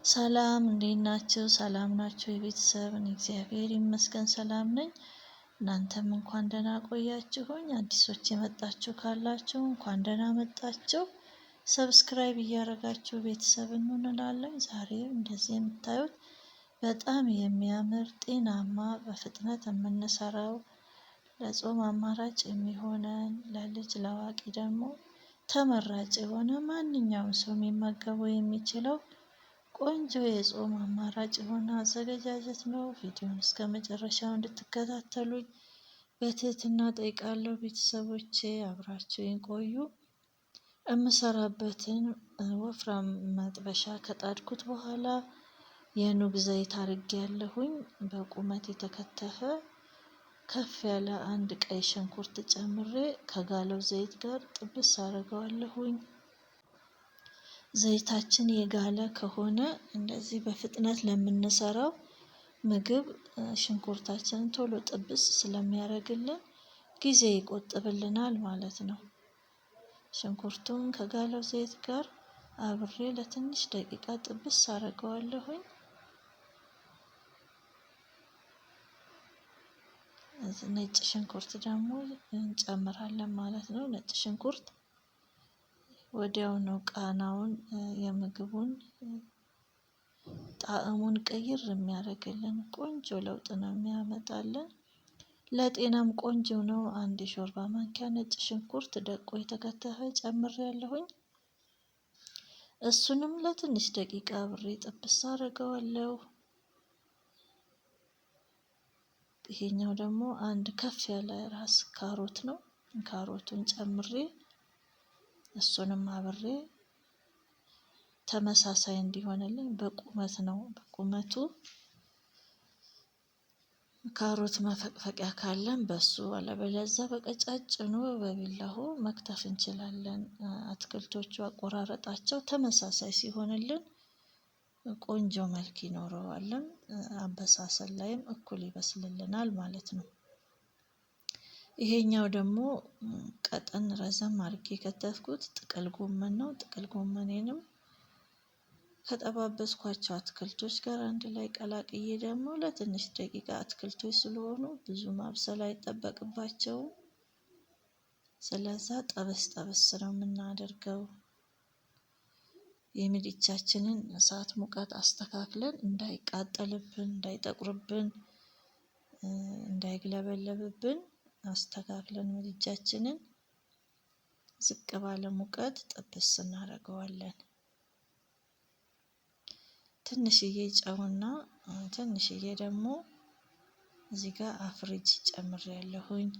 ሰላም እንዴት ናችሁ? ሰላም ናችሁ? የቤተሰብ እግዚአብሔር ይመስገን ሰላም ነኝ። እናንተም እንኳን ደህና ቆያችሁኝ። አዲሶች የመጣችሁ ካላችሁ እንኳን ደህና መጣችሁ። ሰብስክራይብ እያደረጋችሁ ቤተሰብ እንሆናለን። ዛሬ እንደዚህ የምታዩት በጣም የሚያምር ጤናማ በፍጥነት የምንሰራው ለጾም አማራጭ የሚሆነን ለልጅ ለአዋቂ ደግሞ ተመራጭ የሆነ ማንኛውም ሰው የሚመገበው የሚችለው ቆንጆ የጾም አማራጭ የሆነ አዘገጃጀት ነው። ቪዲዮን እስከ መጨረሻው እንድትከታተሉኝ በትህትና ጠይቃለሁ። ቤተሰቦቼ አብራችሁኝ ቆዩ። የምሰራበትን ወፍራም መጥበሻ ከጣድኩት በኋላ የኑግ ዘይት አድርጌያለሁኝ። በቁመት የተከተፈ ከፍ ያለ አንድ ቀይ ሽንኩርት ጨምሬ ከጋለው ዘይት ጋር ጥብስ አደርገዋለሁኝ። ዘይታችን የጋለ ከሆነ እንደዚህ በፍጥነት ለምንሰራው ምግብ ሽንኩርታችንን ቶሎ ጥብስ ስለሚያደርግልን ጊዜ ይቆጥብልናል ማለት ነው። ሽንኩርቱን ከጋለው ዘይት ጋር አብሬ ለትንሽ ደቂቃ ጥብስ አደርገዋለሁኝ። ነጭ ሽንኩርት ደግሞ እንጨምራለን ማለት ነው። ነጭ ሽንኩርት ወዲያው ነው ቃናውን የምግቡን ጣዕሙን ቀይር የሚያደርግልን ቆንጆ ለውጥ ነው የሚያመጣልን። ለጤናም ቆንጆ ነው። አንድ የሾርባ ማንኪያ ነጭ ሽንኩርት ደቆ የተከተፈ ጨምሬያለሁኝ። እሱንም ለትንሽ ደቂቃ አብሬ ጥብስ አደርገዋለሁ። ይሄኛው ደግሞ አንድ ከፍ ያለ ራስ ካሮት ነው። ካሮቱን ጨምሬ እሱንም አብሬ ተመሳሳይ እንዲሆንልኝ በቁመት ነው። በቁመቱ ካሮት መፈቅፈቂያ ካለን በሱ አለበለዚያ በቀጫጭኑ በቢላሁ መክተፍ እንችላለን። አትክልቶቹ አቆራረጣቸው ተመሳሳይ ሲሆንልን ቆንጆ መልክ ይኖረዋል። አበሳሰል ላይም እኩል ይበስልልናል ማለት ነው። ይሄኛው ደግሞ ቀጠን ረዘም አድርጌ የከተፍኩት ጥቅል ጎመን ነው። ጥቅል ጎመኔንም ከጠባበስኳቸው አትክልቶች ጋር አንድ ላይ ቀላቅዬ ደግሞ ለትንሽ ደቂቃ አትክልቶች ስለሆኑ ብዙ ማብሰል አይጠበቅባቸውም። ስለዛ ጠበስ ጠበስ ነው የምናደርገው። የምድጃችንን እሳት ሙቀት አስተካክለን እንዳይቃጠልብን፣ እንዳይጠቁርብን፣ እንዳይግለበለብብን አስተካክለን ምድጃችንን ዝቅ ባለ ሙቀት ጥብስ እናደርገዋለን። ትንሽዬ ጨውና ትንሽዬ ደግሞ እዚህ ጋር አፍሪጅ ጨምሬያለሁኝ።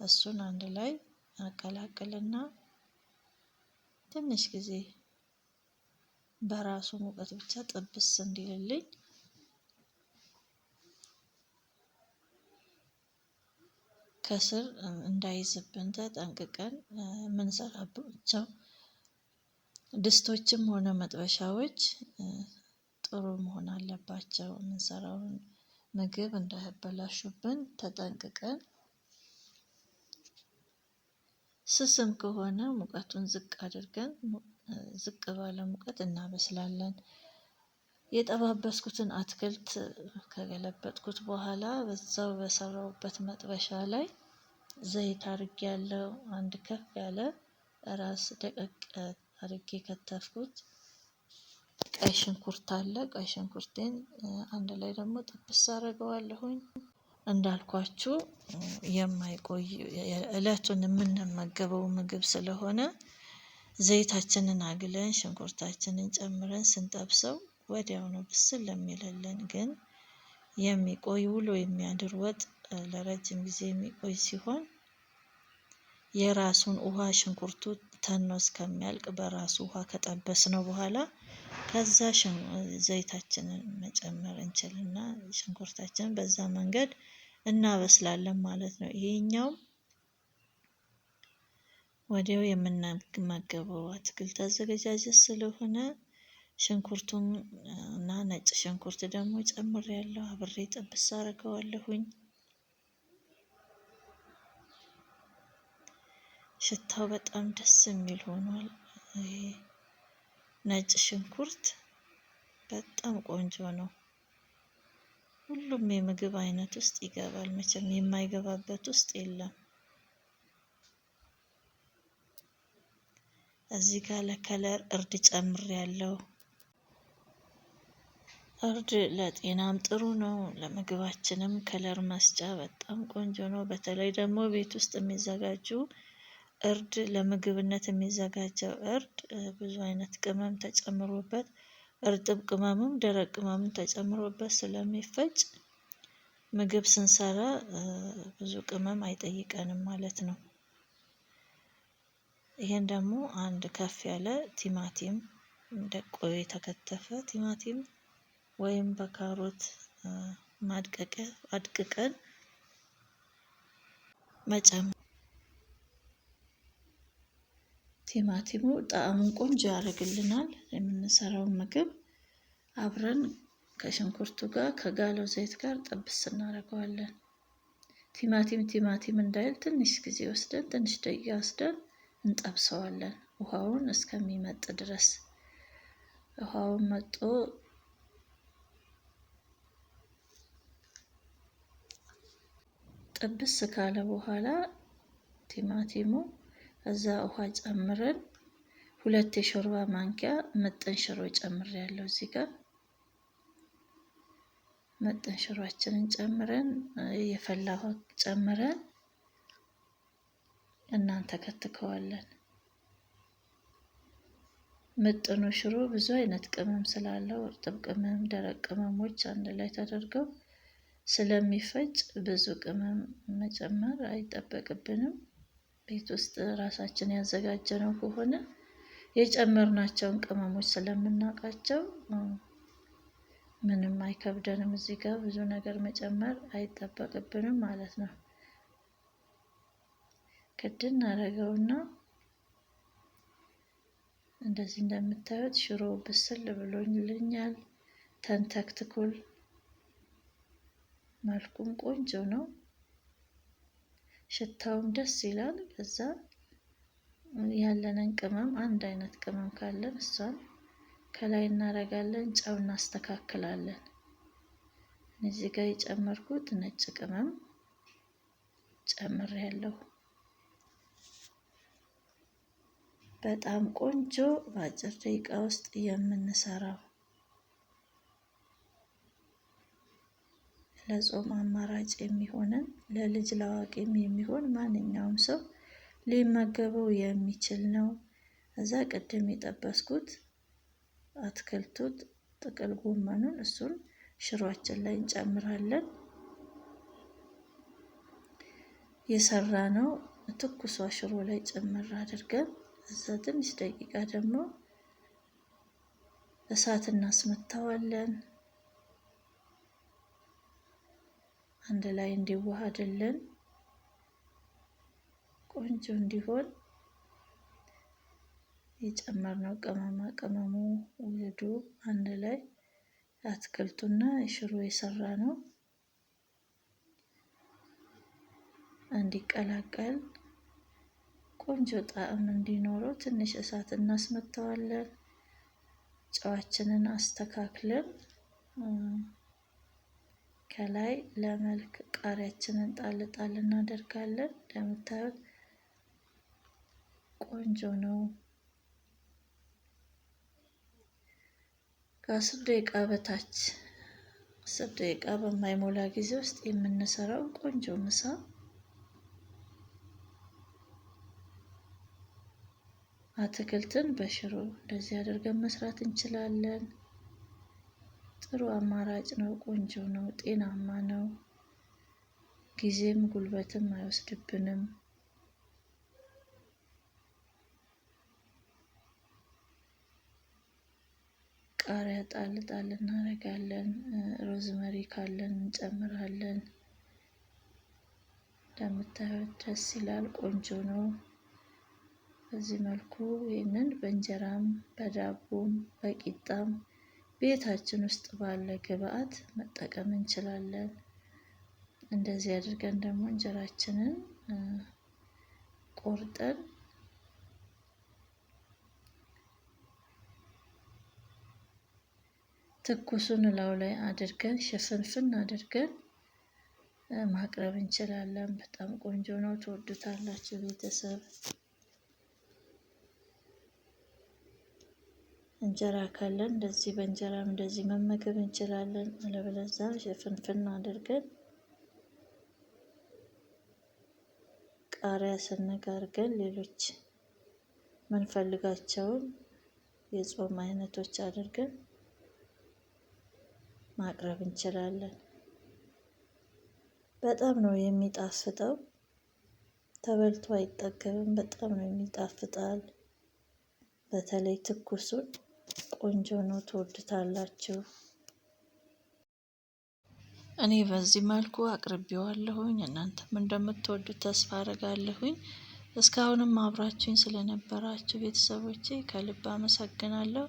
እሱን አንድ ላይ አቀላቅልና ትንሽ ጊዜ በራሱ ሙቀት ብቻ ጥብስ እንዲልልኝ ከስር እንዳይዝብን ተጠንቅቀን የምንሰራባቸው ድስቶችም ሆነ መጥበሻዎች ጥሩ መሆን አለባቸው። የምንሰራውን ምግብ እንዳያበላሹብን ተጠንቅቀን ስስም ከሆነ ሙቀቱን ዝቅ አድርገን ዝቅ ባለ ሙቀት እናበስላለን። የጠባበስኩትን አትክልት ከገለበጥኩት በኋላ በዛው በሰራሁበት መጥበሻ ላይ ዘይት አድርጌያለሁ። አንድ ከፍ ያለ ራስ ደቀቅ አድርጌ ከተፍኩት ቀይ ሽንኩርት አለ። ቀይ ሽንኩርቴን አንድ ላይ ደግሞ ጥብስ አደርገዋለሁኝ። እንዳልኳችሁ የማይቆይ እለቱን የምንመገበው ምግብ ስለሆነ ዘይታችንን አግለን ሽንኩርታችንን ጨምረን ስንጠብሰው ወዲያው ነው ብስል የሚልልን። ግን የሚቆይ ውሎ የሚያድር ወጥ ለረጅም ጊዜ የሚቆይ ሲሆን የራሱን ውሃ ሽንኩርቱ ተኖ እስከሚያልቅ በራሱ ውሃ ከጠበስነው በኋላ ከዛ ዘይታችንን መጨመር እንችልና ሽንኩርታችንን በዛ መንገድ እናበስላለን ማለት ነው። ይሄኛው ወዲያው የምንመገበው አትክልት አዘገጃጀት ስለሆነ ሽንኩርቱን እና ነጭ ሽንኩርት ደግሞ ጨምሬያለሁ። አብሬ ጥብስ አደርገዋለሁኝ። ሽታው በጣም ደስ የሚል ሆኗል። ነጭ ሽንኩርት በጣም ቆንጆ ነው። ሁሉም የምግብ አይነት ውስጥ ይገባል። መቼም የማይገባበት ውስጥ የለም። እዚህ ጋር ለከለር እርድ ጨምሬያለሁ። እርድ ለጤናም ጥሩ ነው። ለምግባችንም ከለር መስጫ በጣም ቆንጆ ነው። በተለይ ደግሞ ቤት ውስጥ የሚዘጋጁ እርድ ለምግብነት የሚዘጋጀው እርድ ብዙ አይነት ቅመም ተጨምሮበት እርጥብ ቅመምም ደረቅ ቅመምም ተጨምሮበት ስለሚፈጭ ምግብ ስንሰራ ብዙ ቅመም አይጠይቀንም ማለት ነው። ይሄን ደግሞ አንድ ከፍ ያለ ቲማቲም ደቆ የተከተፈ ቲማቲም ወይም በካሮት አድቅቀን መጨመር። ቲማቲሙ ጣዕሙን ቆንጆ ያደርግልናል። የምንሰራውን ምግብ አብረን ከሽንኩርቱ ጋር ከጋለው ዘይት ጋር ጥብስ እናደርገዋለን። ቲማቲም እንዳይል ትንሽ ጊዜ ወስደን ትንሽ ደቂቃ ወስደን እንጠብሰዋለን። ውሃውን እስከሚመጥ ድረስ ውሃውን መጦ ጥብስ ካለ በኋላ ቲማቲሙ እዛ ውሃ ጨምረን 2 የሾርባ ማንኪያ ምጥን ሽሮ ጨምሬያለሁ። እዚህ ጋር ምጥን ሽሮአችንን ጨምረን የፈላ ውሃ ጨምረን እናንተከትከዋለን። ምጥኑ ሽሮ ብዙ አይነት ቅመም ስላለው እርጥብ ቅመም፣ ደረቅ ቅመሞች አንድ ላይ ተደርገው ስለሚፈጭ ብዙ ቅመም መጨመር አይጠበቅብንም። ቤት ውስጥ ራሳችን ያዘጋጀነው ከሆነ የጨመርናቸውን ቅመሞች ስለምናውቃቸው ምንም አይከብደንም። እዚህ ጋር ብዙ ነገር መጨመር አይጠበቅብንም ማለት ነው። ክድን አደረገውና እንደዚህ እንደምታዩት ሽሮ ብስል ብሎልኛል። ተንተክትኩል መልኩም ቆንጆ ነው። ሽታውም ደስ ይላል። ከዛ ያለንን ቅመም አንድ አይነት ቅመም ካለን እሷን ከላይ እናደርጋለን። ጨው እናስተካክላለን። እዚህ ጋር የጨመርኩት ነጭ ቅመም ጨምሬያለሁ። በጣም ቆንጆ በአጭር ደቂቃ ውስጥ የምንሰራው ለጾም አማራጭ የሚሆንን ለልጅ ለአዋቂም የሚሆን ማንኛውም ሰው ሊመገበው የሚችል ነው። እዛ ቅድም የጠበስኩት አትክልቱን ጥቅል ጎመኑን እሱን ሽሮአችን ላይ እንጨምራለን። የሰራነው ትኩሷ ሽሮ ላይ ጨምር አድርገን እዛ ትንሽ ደቂቃ ደግሞ እሳት እናስመታዋለን። አንድ ላይ እንዲዋሃድልን ቆንጆ እንዲሆን የጨመርነው ቅመማ ቅመሙ ውህዱ አንድ ላይ አትክልቱና ሽሮ የሰራነው እንዲቀላቀል ቆንጆ ጣዕም እንዲኖረው ትንሽ እሳት እናስመታዋለን። ጨዋችንን አስተካክለን ከላይ ለመልክ ቃሪያችንን ጣል ጣል እናደርጋለን። እንደምታዩት ቆንጆ ነው። ከ10 ደቂቃ በታች 10 ደቂቃ በማይሞላ ጊዜ ውስጥ የምንሰራው ቆንጆ ምሳ አትክልትን በሽሮ እንደዚህ አድርገን መስራት እንችላለን። ጥሩ አማራጭ ነው። ቆንጆ ነው። ጤናማ ነው። ጊዜም ጉልበትም አይወስድብንም። ቃሪያ ጣል ጣል እናደርጋለን። ሮዝመሪ ካለን እንጨምራለን። እንደምታዩት ደስ ይላል። ቆንጆ ነው። በዚህ መልኩ ይህንን በእንጀራም በዳቦም በቂጣም ቤታችን ውስጥ ባለ ግብአት መጠቀም እንችላለን። እንደዚህ አድርገን ደግሞ እንጀራችንን ቆርጠን ትኩሱን እላው ላይ አድርገን ሽፍንፍን አድርገን ማቅረብ እንችላለን። በጣም ቆንጆ ነው፣ ትወዱታላችሁ ቤተሰብ። እንጀራ ካለን እንደዚህ በእንጀራም እንደዚህ መመገብ እንችላለን። አለበለዚያ ሽፍንፍን አድርገን ቃሪያ ስንግ አድርገን ሌሎች ምንፈልጋቸውን የጾም አይነቶች አድርገን ማቅረብ እንችላለን። በጣም ነው የሚጣፍጠው። ተበልቶ አይጠገብም። በጣም ነው የሚጣፍጣል። በተለይ ትኩሱን ቆንጆ ነው፣ ትወዱታላችሁ። እኔ በዚህ መልኩ አቅርቤዋለሁኝ። እናንተም እንደምትወዱት ተስፋ አደርጋለሁኝ። እስካሁንም አብራችሁኝ ስለነበራችሁ ቤተሰቦቼ ከልብ አመሰግናለሁ።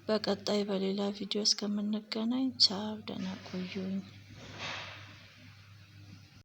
በቀጣይ በሌላ ቪዲዮ እስከምንገናኝ ቻው፣ ደህና ቆዩኝ።